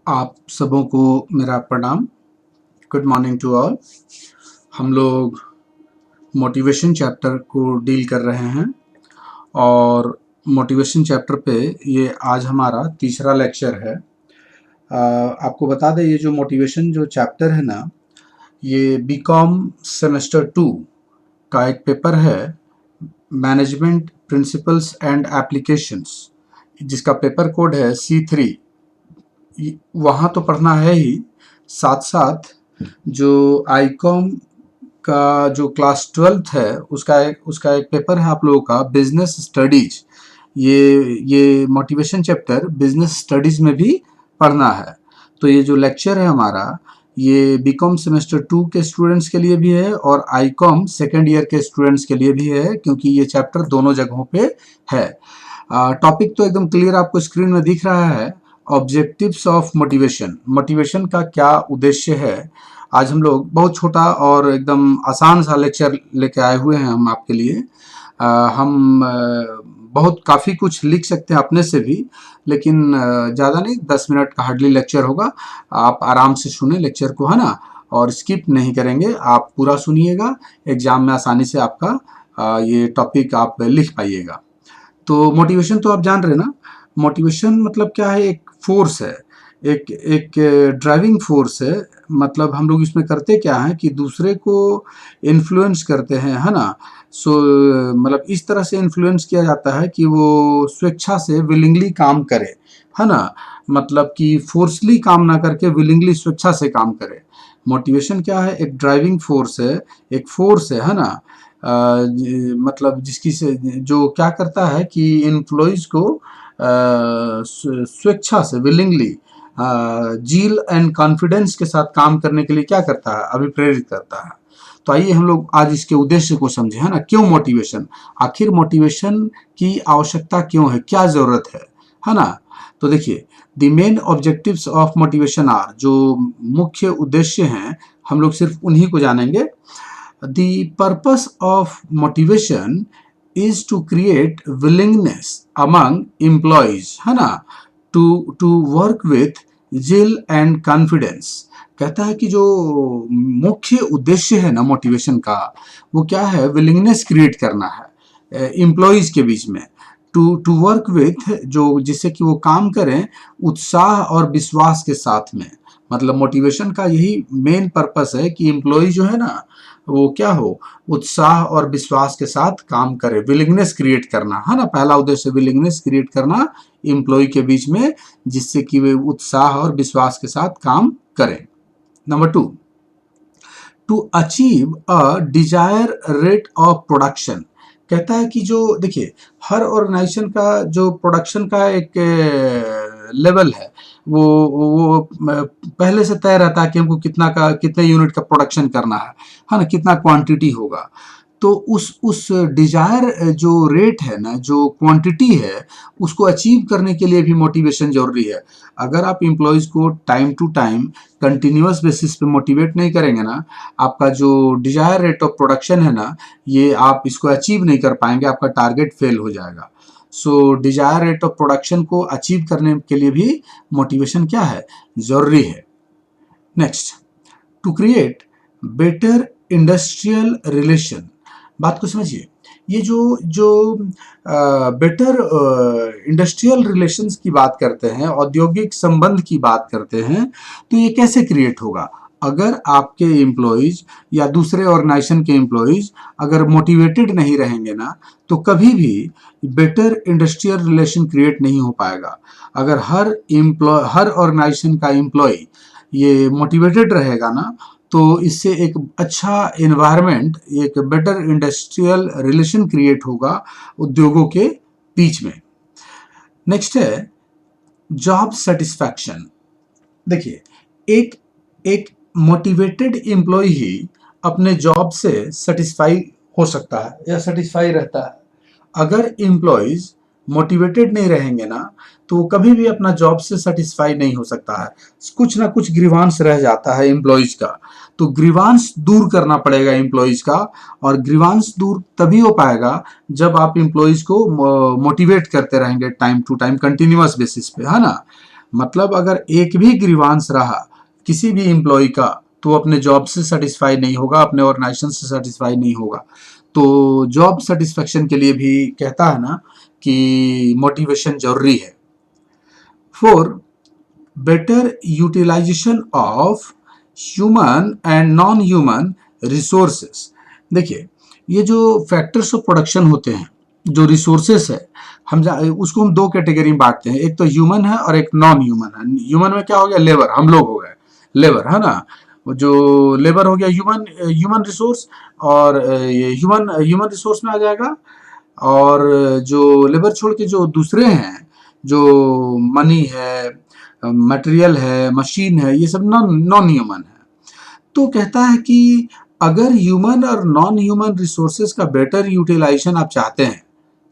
आप सबों को मेरा प्रणाम। Good morning to all. हम लोग मोटिवेशन चैप्टर को डील कर रहे हैं और मोटिवेशन चैप्टर पे ये आज हमारा तीसरा लेक्चर है। आपको बता दें, ये जो मोटिवेशन जो चैप्टर है ना, ये बीकॉम सेमेस्टर 2 का एक पेपर है, मैनेजमेंट प्रिंसिपल्स एंड एप्लीकेशंस, जिसका पेपर कोड है C3। वहाँ तो पढ़ना है ही, साथ साथ जो आईकॉम का जो क्लास 12th है उसका एक पेपर है आप लोगों का, बिजनेस स्टडीज। ये मोटिवेशन चैप्टर बिजनेस स्टडीज में भी पढ़ना है। तो ये जो लेक्चर है हमारा, ये बीकॉम सेमेस्टर 2 के स्टूडेंट्स के लिए भी है और आईकॉम सेकेंड ईयर के स्टूडेंट्स के लिए भी है, क्योंकि ये चैप्टर दोनों जगहों पे है। टॉपिक तो एकदम क्लियर आपको स्क्रीन में दिख रहा है। ऑब्जेक्टिव्स ऑफ मोटिवेशन, मोटिवेशन का क्या उद्देश्य है। आज हम लोग बहुत छोटा और एकदम आसान सा लेक्चर लेके आए हुए हैं हम आपके लिए। हम बहुत काफ़ी कुछ लिख सकते हैं अपने से भी, लेकिन ज़्यादा नहीं, 10 मिनट का हार्डली लेक्चर होगा। आप आराम से सुने लेक्चर को, है ना, और स्किप नहीं करेंगे, आप पूरा सुनिएगा। एग्जाम में आसानी से आपका ये टॉपिक आप लिख पाइएगा। तो मोटिवेशन तो आप जान रहे ना, मोटिवेशन मतलब क्या है, एक फोर्स है, एक ड्राइविंग फोर्स है। मतलब हम लोग इसमें करते क्या है कि दूसरे को इन्फ्लुएंस करते हैं, है ना। सो मतलब इस तरह से इन्फ्लुएंस किया जाता है कि वो स्वेच्छा से विलिंगली काम करे, है ना। मतलब कि फोर्सली काम ना करके विलिंगली स्वेच्छा से काम करे। मोटिवेशन क्या है, एक ड्राइविंग फोर्स है, एक फोर्स है ना। मतलब जिसकी से जो क्या करता है कि एम्प्लॉयज को स्वेच्छा से विलिंगली जील एंड कॉन्फिडेंस के साथ काम करने के लिए क्या करता है, अभिप्रेरित करता है। तो आइए हम लोग आज इसके उद्देश्य को समझे, है ना। क्यों मोटिवेशन, आखिर मोटिवेशन की आवश्यकता क्यों है, क्या जरूरत है ना। तो देखिए, the main objectives of motivation are, जो मुख्य उद्देश्य हैं हम लोग सिर्फ उन्हीं को जानेंगे। The purpose of motivation is to create willingness among employees, है ना, to work with zeal and confidence। कहता है कि जो मुख्य उद्देश्य है ना मोटिवेशन का, वो क्या है, विलिंगनेस क्रिएट करना है एम्प्लॉयज के बीच में। टू वर्क विथ, जो जिससे कि वो काम करें उत्साह और विश्वास के साथ में। मतलब मोटिवेशन का यही मेन पर्पस है कि एम्प्लॉय जो है ना, वो क्या हो, उत्साह और विश्वास के साथ काम करे, विलिंगनेस क्रिएट करना, है ना। पहला उद्देश्य विलिंगनेस क्रिएट करना एम्प्लॉय के बीच में, जिससे कि वे उत्साह और विश्वास के साथ काम करें। Number 2, to achieve a desire rate of production. कहता है कि जो देखिए, हर ऑर्गेनाइजेशन का जो प्रोडक्शन का एक लेवल है, वो पहले से तय रहता है कि हमको कितने यूनिट का प्रोडक्शन करना है ना, कितना क्वांटिटी होगा। तो उस डिजायर जो रेट है ना, जो क्वांटिटी है, उसको अचीव करने के लिए भी मोटिवेशन जरूरी है। अगर आप एम्प्लॉयज को time to time continuous basis पे मोटिवेट नहीं करेंगे ना, आपका जो डिजायर रेट ऑफ प्रोडक्शन है ना, ये आप इसको अचीव नहीं कर पाएंगे, आपका टारगेट फेल हो जाएगा। So desire rate of production को अचीव करने के लिए भी मोटिवेशन क्या है, जरूरी है। Next, to create better industrial relation. बात को समझिए, ये जो जो बेटर इंडस्ट्रियल रिलेशंस की बात करते हैं, औद्योगिक संबंध की बात करते हैं, तो ये कैसे क्रिएट होगा। अगर आपके एम्प्लॉयज या दूसरे ऑर्गेनाइजेशन के एम्प्लॉयज अगर मोटिवेटेड नहीं रहेंगे ना, तो कभी भी बेटर इंडस्ट्रियल रिलेशन क्रिएट नहीं हो पाएगा। अगर हर ऑर्गेनाइजेशन का एम्प्लॉय ये मोटिवेटेड रहेगा ना, तो इससे एक अच्छा एनवायरनमेंट, एक बेटर इंडस्ट्रियल रिलेशन क्रिएट होगा उद्योगों के बीच में। नेक्स्ट है जॉब सेटिस्फैक्शन। देखिए, एक एक मोटिवेटेड एम्प्लॉय ही अपने जॉब से सेटिस्फाई हो सकता है या सेटिस्फाई रहता है। अगर एम्प्लॉयज मोटिवेटेड नहीं रहेंगे ना, तो वो कभी भी अपना जॉब से सेटिस्फाई नहीं हो सकता है। कुछ ना कुछ ग्रीवांस रह जाता है एम्प्लॉयज का, तो ग्रीवांस दूर करना पड़ेगा एम्प्लॉयज का। और ग्रीवांस दूर तभी हो पाएगा जब आप एम्प्लॉयज को मोटिवेट करते रहेंगे time to time, continuous basis पे, है ना। मतलब अगर एक भी ग्रीवांस रहा किसी भी एम्प्लॉय का तो अपने जॉब से सेटिस्फाई नहीं होगा, अपने ऑर्गेनाइजेशन से सेटिस्फाई नहीं होगा। तो जॉब सेटिस्फेक्शन के लिए भी कहता है ना कि मोटिवेशन जरूरी है। Four, better utilisation of human and non human resources. देखिए, ये जो फैक्टर्स ऑफ प्रोडक्शन होते हैं, जो रिसोर्सेस है, उसको हम दो कैटेगरी में बांटते हैं, एक तो ह्यूमन है और एक नॉन ह्यूमन है। ह्यूमन में क्या हो गया, लेबर, हम लोग हो गए लेबर, है ना। जो लेबर हो गया ह्यूमन ह्यूमन रिसोर्स, और ये ह्यूमन ह्यूमन रिसोर्स में आ जाएगा। और जो लेबर छोड़ के जो दूसरे हैं, जो मनी है, मटेरियल है, मशीन है, ये सब नॉन नॉन ह्यूमन है। तो कहता है कि अगर ह्यूमन और नॉन ह्यूमन रिसोर्सेज का बेटर यूटिलाइजेशन आप चाहते हैं,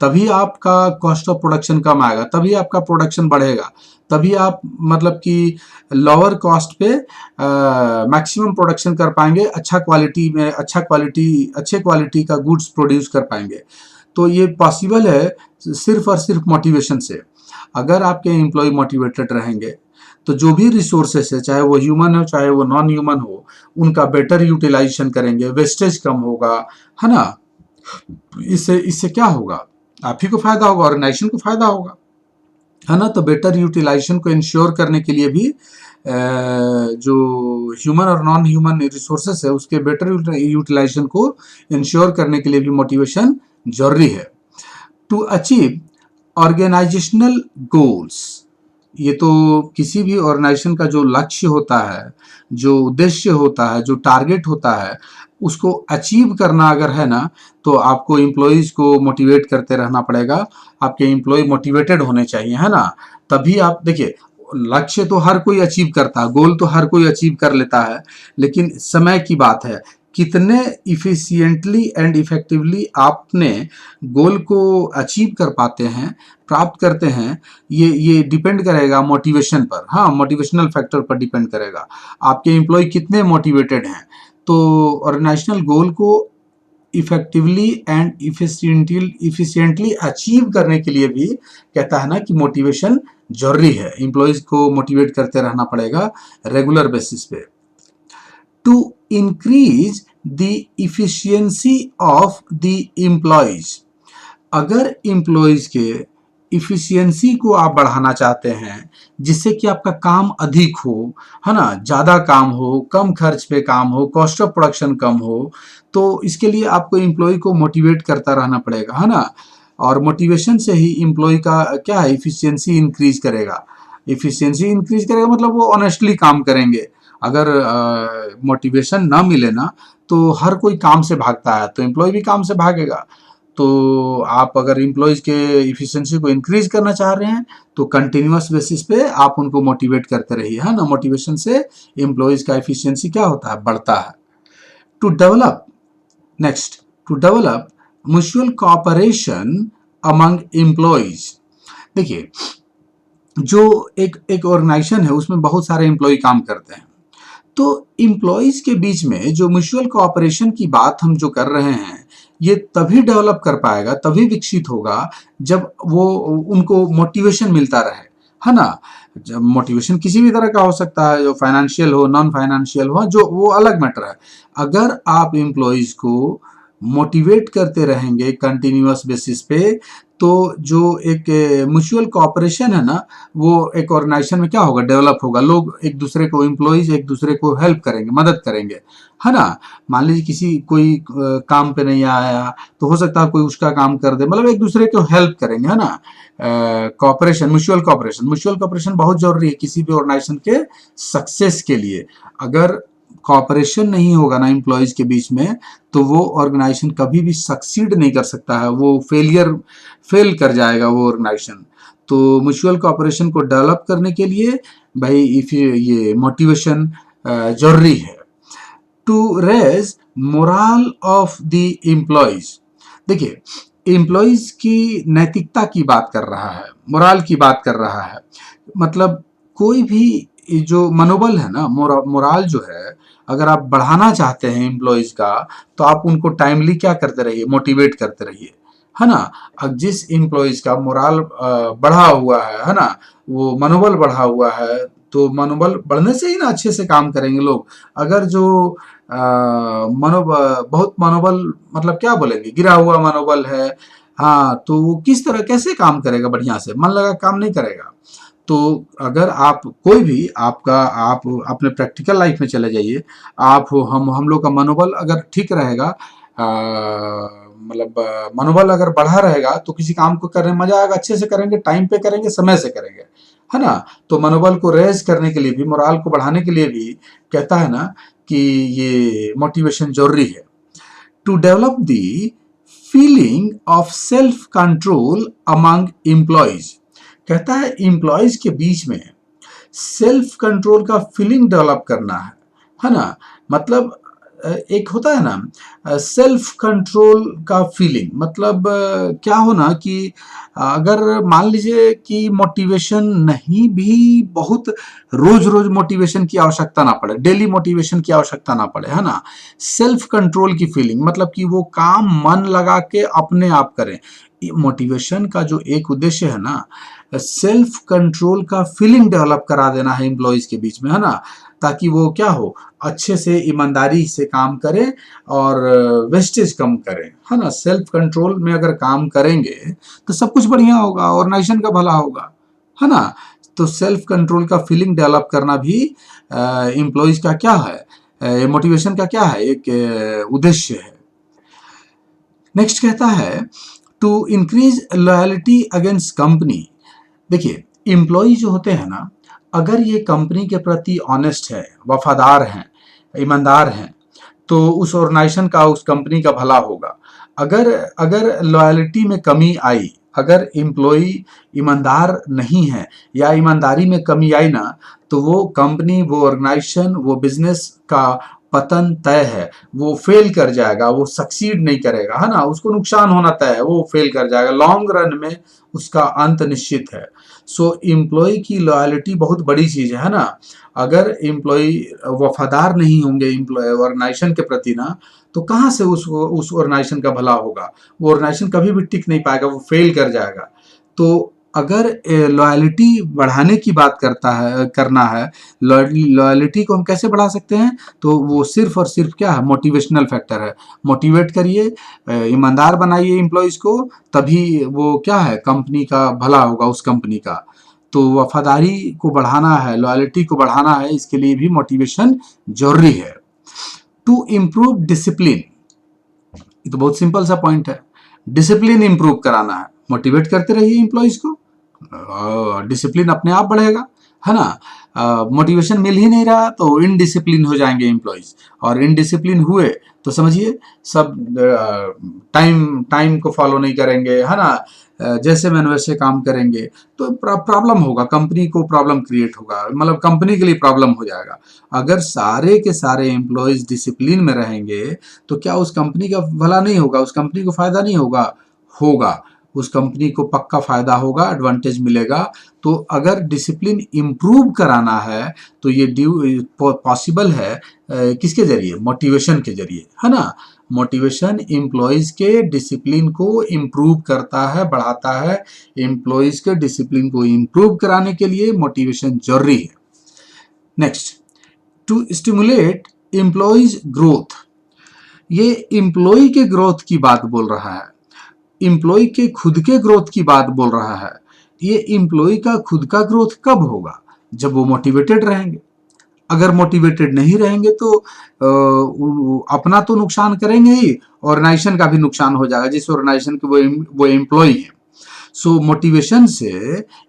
तभी आपका कॉस्ट ऑफ प्रोडक्शन कम आएगा, तभी आपका प्रोडक्शन बढ़ेगा, तभी आप मतलब कि लोअर कॉस्ट पे मैक्सिमम प्रोडक्शन कर पाएंगे, अच्छे क्वालिटी का गुड्स प्रोड्यूस कर पाएंगे। तो ये पॉसिबल है सिर्फ और सिर्फ मोटिवेशन से। अगर आपके एम्प्लॉय मोटिवेटेड रहेंगे तो जो भी रिसोर्सेस है, चाहे वो ह्यूमन हो चाहे वो नॉन ह्यूमन हो, उनका बेटर यूटिलाइजेशन करेंगे, वेस्टेज कम होगा, है ना। इससे इससे क्या होगा, आप ही को फायदा होगा, ऑर्गेनाइजेशन को फायदा होगा, है ना। तो बेटर यूटिलाइजेशन को इंश्योर करने के लिए भी जो ह्यूमन और नॉन ह्यूमन रिसोर्सेस है उसके बेटर यूटिलाइजेशन को इंश्योर करने के लिए भी मोटिवेशन जरूरी है। टू अचीव ऑर्गेनाइजेशनल गोल्स, ये तो किसी भी ऑर्गेनाइजेशन का जो लक्ष्य होता है, जो उद्देश्य होता है, जो टारगेट होता है, उसको अचीव करना अगर है ना, तो आपको एम्प्लॉयज को मोटिवेट करते रहना पड़ेगा। आपके एम्प्लॉय मोटिवेटेड होने चाहिए, है ना। तभी आप देखिए, लक्ष्य तो हर कोई अचीव करता है, गोल तो हर कोई अचीव कर लेता है, लेकिन समय की बात है, कितने इफिशिएंटली एंड इफेक्टिवली आपने गोल को अचीव कर पाते हैं, प्राप्त करते हैं, ये डिपेंड करेगा मोटिवेशन पर। हाँ, मोटिवेशनल फैक्टर पर डिपेंड करेगा, आपके एम्प्लॉय कितने मोटिवेटेड हैं। तो ऑर्गेनाइजेशनल गोल को इफेक्टिवली एंड इफिशिएंटली अचीव करने के लिए भी कहता है ना कि मोटिवेशन जरूरी है, एम्प्लॉयज को मोटिवेट करते रहना पड़ेगा रेगुलर बेसिस पे। To increase the efficiency of the employees, अगर एम्प्लॉयज के इफिशियंसी को आप बढ़ाना चाहते हैं, जिससे कि आपका काम अधिक हो, है ना, ज़्यादा काम हो, कम खर्च पे काम हो, कॉस्ट ऑफ प्रोडक्शन कम हो, तो इसके लिए आपको एम्प्लॉय को मोटिवेट करता रहना पड़ेगा, है ना। और मोटिवेशन से ही एम्प्लॉय का क्या है, इफिशियंसी इंक्रीज करेगा। इफिशियंसी इंक्रीज करेगा मतलब वो ऑनेस्टली काम करेंगे। अगर मोटिवेशन ना मिले ना, तो हर कोई काम से भागता है, तो एम्प्लॉय भी काम से भागेगा। तो आप अगर एम्प्लॉयज के इफिशियंसी को इंक्रीज करना चाह रहे हैं, तो कंटिन्यूअस बेसिस पे आप उनको मोटिवेट करते रहिए, है ना। मोटिवेशन से एम्प्लॉयज का इफिशियंसी क्या होता है, बढ़ता है। To develop, next, to develop mutual cooperation among employees. देखिए, जो एक ऑर्गेनाइजेशन है उसमें बहुत सारे एम्प्लॉय काम करते हैं, तो एम्प्लॉयज के बीच में जो म्यूचुअल कोऑपरेशन की बात हम जो कर रहे हैं, ये तभी डेवलप कर पाएगा, तभी विकसित होगा जब वो उनको मोटिवेशन मिलता रहे, है ना। जब मोटिवेशन किसी भी तरह का हो सकता है, जो फाइनेंशियल हो, नॉन फाइनेंशियल हो, जो वो अलग मैटर है। अगर आप एम्प्लॉयज को मोटिवेट करते रहेंगे कंटिन्यूअस बेसिस पे, तो जो एक म्यूचुअल कोऑपरेशन है ना, वो एक ऑर्गेनाइजेशन में क्या होगा, डेवलप होगा। लोग एक दूसरे को, एम्प्लॉयज एक दूसरे को हेल्प करेंगे, मदद करेंगे, है ना। मान लीजिए किसी कोई काम पे नहीं आया, तो हो सकता है कोई उसका काम कर दे, मतलब एक दूसरे को हेल्प करेंगे, है ना। कोऑपरेशन, म्यूचुअल कोऑपरेशन बहुत जरूरी है किसी भी ऑर्गेनाइजेशन के सक्सेस के लिए। अगर कॉपरेशन नहीं होगा ना एम्प्लॉयज के बीच में, तो वो ऑर्गेनाइजेशन कभी भी सक्सीड नहीं कर सकता है, वो फेल कर जाएगा वो ऑर्गेनाइजेशन। तो म्यूचुअल कॉपरेशन को डेवलप करने के लिए भाई ये मोटिवेशन जरूरी है। To raise morale of the employees, देखिए, एम्प्लॉयज की नैतिकता की बात कर रहा है, मोरल की बात कर रहा है। मतलब कोई भी जो मनोबल है ना, मोरल जो है, अगर आप बढ़ाना चाहते हैं एम्प्लॉयज का, तो आप उनको टाइमली क्या करते रहिए, मोटिवेट करते रहिए, है ना। अब जिस एम्प्लॉइज का मोराल बढ़ा हुआ है ना, वो मनोबल बढ़ा हुआ है, तो मनोबल बढ़ने से ही ना अच्छे से काम करेंगे लोग। अगर जो बहुत मनोबल, मतलब क्या बोलेंगे, गिरा हुआ मनोबल है, हाँ, तो वो किस तरह कैसे काम करेगा, बढ़िया से मन लगा काम नहीं करेगा। तो अगर आप कोई भी आपका, आप अपने प्रैक्टिकल लाइफ में चले जाइए, आप हम लोग का मनोबल अगर ठीक रहेगा, मतलब मनोबल अगर बढ़ा रहेगा, तो किसी काम को करने में मजा आएगा, अच्छे से करेंगे, टाइम पे करेंगे, समय से करेंगे, है ना। तो मनोबल को रेज करने के लिए भी, मोराल को बढ़ाने के लिए भी कहता है ना कि ये मोटिवेशन जरूरी है। To develop the feeling of self control among employees, कहता है एम्प्लॉयज के बीच में सेल्फ कंट्रोल का फीलिंग डेवलप करना है ना। मतलब एक होता है ना सेल्फ कंट्रोल का फीलिंग, मतलब क्या हो ना कि अगर मान लीजिए कि मोटिवेशन नहीं भी, बहुत रोज रोज मोटिवेशन की आवश्यकता ना पड़े, डेली मोटिवेशन की आवश्यकता ना पड़े, है ना। सेल्फ कंट्रोल की फीलिंग, मतलब कि वो काम मन लगा के अपने आप करें। मोटिवेशन का जो एक उद्देश्य है ना, सेल्फ कंट्रोल का फीलिंग डेवलप करा देना है एम्प्लॉयज के बीच में, है ना, ताकि वो क्या हो, अच्छे से ईमानदारी से काम करें और वेस्टेज कम करें, है ना। सेल्फ कंट्रोल में अगर काम करेंगे तो सब कुछ बढ़िया होगा, ऑर्गेनाइजेशन का भला होगा, है ना। तो सेल्फ कंट्रोल का फीलिंग डेवलप करना भी एम्प्लॉयज का क्या है, मोटिवेशन का क्या है, एक उद्देश्य है। नेक्स्ट कहता है to increase loyalty against company. देखिए एम्प्लॉय जो होते हैं ना, अगर ये कंपनी के प्रति ऑनेस्ट है, वफादार हैं, ईमानदार हैं, तो उस ऑर्गेनाइजेशन का, उस कंपनी का भला होगा। अगर अगर लॉयल्टी में कमी आई, अगर एम्प्लॉय ईमानदार नहीं है या ईमानदारी में कमी आई ना, तो वो कंपनी, वो ऑर्गेनाइजेशन, वो बिजनेस का पतन तय है। वो फेल कर जाएगा, वो सक्सीड नहीं करेगा, है ना, उसको नुकसान होना तय है, वो फेल कर जाएगा, लॉन्ग रन में उसका अंत निश्चित है। सो एम्प्लॉय की लॉयल्टी बहुत बड़ी चीज है ना। अगर एम्प्लॉय वफादार नहीं होंगे एम्प्लॉय ऑर्गेनाइजेशन के प्रति ना, तो कहाँ से उस ऑर्गेनाइजेशन का भला होगा। वो ऑर्गेनाइजेशन कभी भी टिक नहीं पाएगा, वो फेल कर जाएगा। तो अगर लॉयल्टी बढ़ाने की बात करना है, लॉयल्टी को हम कैसे बढ़ा सकते हैं, तो वो सिर्फ और सिर्फ क्या है, मोटिवेशनल फैक्टर है। मोटिवेट करिए, ईमानदार बनाइए एम्प्लॉयज को, तभी वो क्या है, कंपनी का भला होगा, उस कंपनी का। तो वफादारी को बढ़ाना है, लॉयल्टी को बढ़ाना है, इसके लिए भी मोटिवेशन जरूरी है। टू इम्प्रूव डिसिप्लिन, ये तो बहुत सिंपल सा पॉइंट है। डिसिप्लिन इंप्रूव कराना है, मोटिवेट करते रहिए एम्प्लॉयज को, डिसिप्लिन अपने आप बढ़ेगा, है ना। मोटिवेशन मिल ही नहीं रहा तो इनडिसिप्लिन हो जाएंगे एम्प्लॉयज, और इनडिसिप्लिन हुए तो समझिए सब टाइम टाइम को फॉलो नहीं करेंगे, है ना, जैसे मैन वैसे काम करेंगे, तो प्रॉब्लम होगा, कंपनी को प्रॉब्लम क्रिएट होगा, मतलब कंपनी के लिए प्रॉब्लम हो जाएगा। अगर सारे के सारे एम्प्लॉयज डिसिप्लिन में रहेंगे, तो क्या उस कंपनी का भला नहीं होगा, उस कंपनी को फायदा नहीं होगा, होगा, उस कंपनी को पक्का फायदा होगा, एडवांटेज मिलेगा। तो अगर डिसिप्लिन इंप्रूव कराना है, तो ये पॉसिबल है किसके जरिए, मोटिवेशन के जरिए, है ना। मोटिवेशन एम्प्लॉयज के डिसिप्लिन को इम्प्रूव करता है, बढ़ाता है। एम्प्लॉयज के डिसिप्लिन को इम्प्रूव कराने के लिए मोटिवेशन जरूरी है। Next, to stimulate employees growth, ये एम्प्लॉय के ग्रोथ की बात बोल रहा है, एम्प्लॉय के खुद के ग्रोथ की बात बोल रहा है। ये एम्प्लॉय का खुद का ग्रोथ कब होगा, जब वो मोटिवेटेड रहेंगे। अगर मोटिवेटेड नहीं रहेंगे तो अपना तो नुकसान करेंगे ही, ऑर्गेनाइजेशन का भी नुकसान हो जाएगा, जिस ऑर्गेनाइजेशन के वो एम्प्लॉय है। सो मोटिवेशन से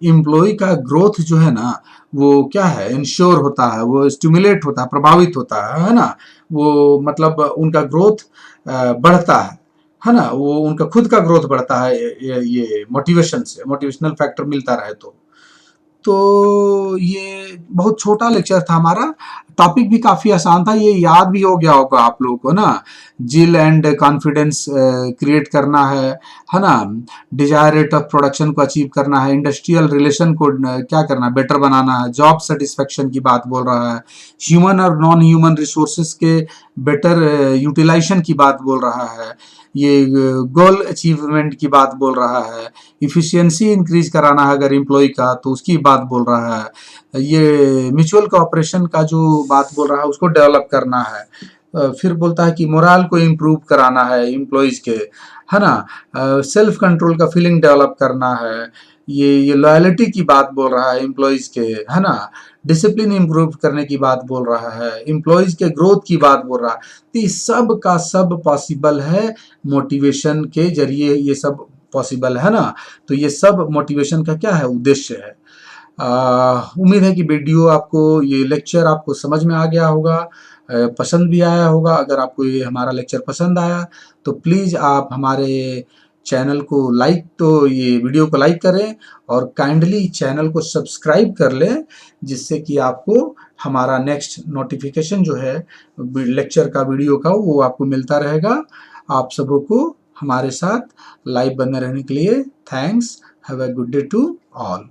एम्प्लॉय का ग्रोथ जो है ना, वो क्या है, इंश्योर होता है, वो स्टिमुलेट होता है, प्रभावित होता है ना। वो मतलब उनका ग्रोथ बढ़ता है ना, वो उनका खुद का ग्रोथ बढ़ता है, ये मोटिवेशन से, मोटिवेशनल फैक्टर मिलता रहे तो। ये बहुत छोटा लेक्चर था हमारा, टॉपिक भी काफी आसान था, ये याद भी हो गया होगा आप लोगों को ना। जिल एंड कॉन्फिडेंस क्रिएट करना है ना। डिजायर रेट ऑफ प्रोडक्शन को अचीव करना है, इंडस्ट्रियल रिलेशन को क्या करना है, बेटर बनाना है, जॉब सेटिस्फेक्शन की बात बोल रहा है, ह्यूमन और नॉन ह्यूमन रिसोर्सेज के बेटर यूटिलाइजेशन की बात बोल रहा है, ये गोल अचीवमेंट की बात बोल रहा है, इफिशियंसी इंक्रीज कराना है अगर एम्प्लॉय का तो उसकी बात बोल रहा है, ये म्यूचुअल कोऑपरेशन का जो बात बोल रहा है उसको डेवलप करना है। फिर बोलता है कि मोरल को इम्प्रूव कराना है एम्प्लॉयज़ के, है ना। सेल्फ कंट्रोल का फीलिंग डेवलप करना है, ये लॉयल्टी की बात बोल रहा है एम्प्लॉयज़ के, है ना। डिसिप्लिन इम्प्रूव करने की बात बोल रहा है, एम्प्लॉयज़ के ग्रोथ की बात बोल रहा है। तो ये सब का सब पॉसिबल है मोटिवेशन के जरिए, ये सब पॉसिबल है ना। तो ये सब मोटिवेशन का क्या है, उद्देश्य है। उम्मीद है कि वीडियो आपको, ये लेक्चर आपको समझ में आ गया होगा, पसंद भी आया होगा। अगर आपको ये हमारा लेक्चर पसंद आया तो प्लीज़ आप हमारे चैनल को लाइक, तो ये वीडियो को लाइक करें और काइंडली चैनल को सब्सक्राइब कर लें, जिससे कि आपको हमारा नेक्स्ट नोटिफिकेशन जो है लेक्चर का, वीडियो का, वो आपको मिलता रहेगा। आप सबों को हमारे साथ लाइव बने रहने के लिए thanks. Have a good day to all.